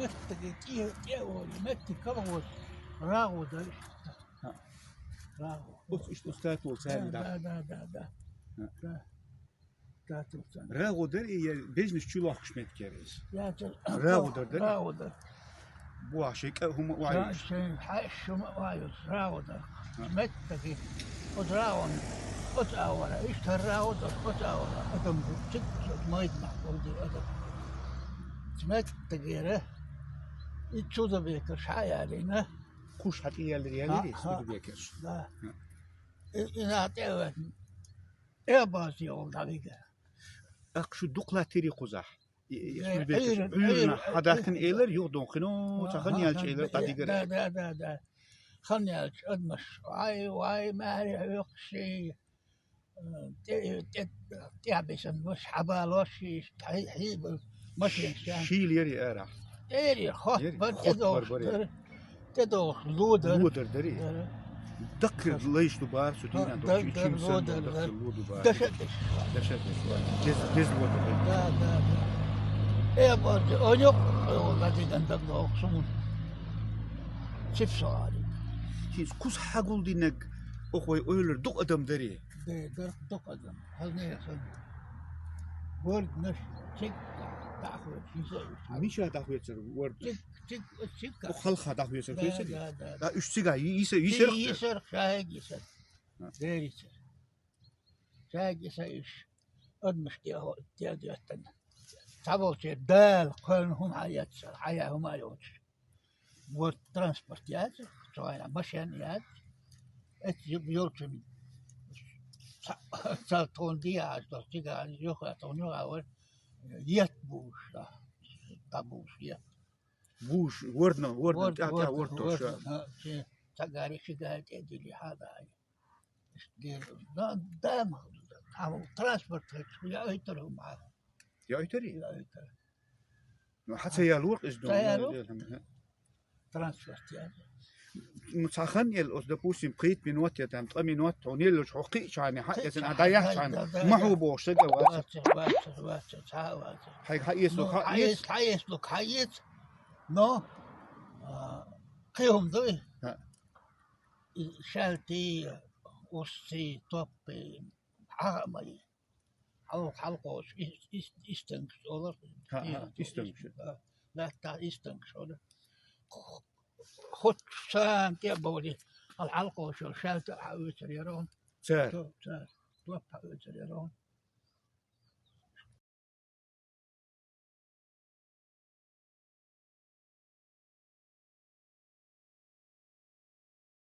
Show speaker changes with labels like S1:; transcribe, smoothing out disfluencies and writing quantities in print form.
S1: متى تيولي متى كروت راغو ده راغو
S2: إيش أستاذ وسام
S1: ده
S2: ده
S1: ده ده ده ده ده توصل
S2: راغو ده إيه بيزنس شو وقت مت كيرز
S1: يا
S2: راغو ده
S1: راغو ده
S2: بو عشيك هم وايش
S1: شيء حش ما وايد راغو ده متى قد راغون قد أولا إيش تراغو ده قد أولا أدم تك ما يدمع ودي أدم متى غيره يتشوز بيكر شاي علينا
S2: كوش حتى يالريالي سود بيكرش
S1: لا إذا تعرف إيه بس يوم دقيقة
S2: أقشو دقلا تيري قزح يسود بيكرش
S1: عير
S2: عيرنا حداخن إيلر يغدون خنو تخن يالش إيلر
S1: ده
S2: قديقر
S1: ده خلني أدمش واي ما أعرف يقشي تعبس مش حبال وشي حيب مش إنسان
S2: شيل يري أرح
S1: إيري خط
S2: يري
S1: بس
S2: خط بربري
S1: تدوخ لودر
S2: لودر دري دكر ليش دبار سودينا دوتشي
S1: در
S2: كم سن
S1: لودر
S2: دكر لودر دبار
S1: دشتش
S2: دشت دز لودر
S1: ده إيه بس أنيق والله دي عندك دوخ شوف سؤالي
S2: هيز كوس حقول دينك أخوي أولر دق أدم دري
S1: ده قدم هل نيسن ورد نش تك تأخذ في شيء
S2: مش هذا هو يصير ورد
S1: تك
S2: وخلخ هذا هو يصير في شيء
S1: ده
S2: لا إيش يصير
S1: يسر شاهد يسر غير يسر شاهد يسر إيش أدمش تياه تياه تنا تعبوا شيء دال قلهم حياتهم عيوش ورد ترانسبورت ياد سواء مشان ياد اتجيب يوتن سالتون دي عشان تيجا يوخا تونيو أول يت بوش تابوش يت
S2: بوش وردنا تعال وردوش
S1: تجاري شجاعة تدري هذا دام هم ترانسبورت يا أيترهم معه
S2: يا تري
S1: يا أيتر
S2: حتى يا لورق إزدو
S1: ترانسبورت يعني
S2: متسخن يل أصدقوسي بقيت من وقت يتم طمين وقت ونيل وش حقيق شاني حق يسن عدايح شان ما هو بوش سجى
S1: واتس
S2: حق
S1: حيس نو قيهم ذوي شالتي وسي توبي عامي حلقة إستنكس ولا
S2: إستنكس
S1: لا تا إستنكس ولا خد سان تبولي الحلقة شو شالت حاول يرون
S2: سار
S1: توب حاول يرون